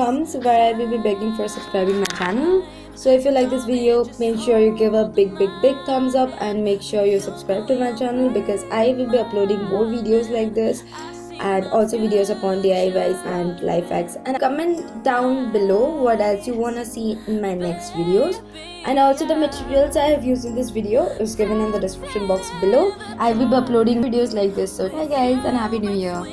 comes where I will be begging for subscribing my channel. So if you like this video, make sure you give a big thumbs up and make sure you subscribe to my channel, because I will be uploading more videos like this and also videos upon DIYs and life hacks. And comment down below what else you wanna see in my next videos. And also the materials I have used in this video is given in the description box below. I will be uploading videos like this. So bye guys and happy new year.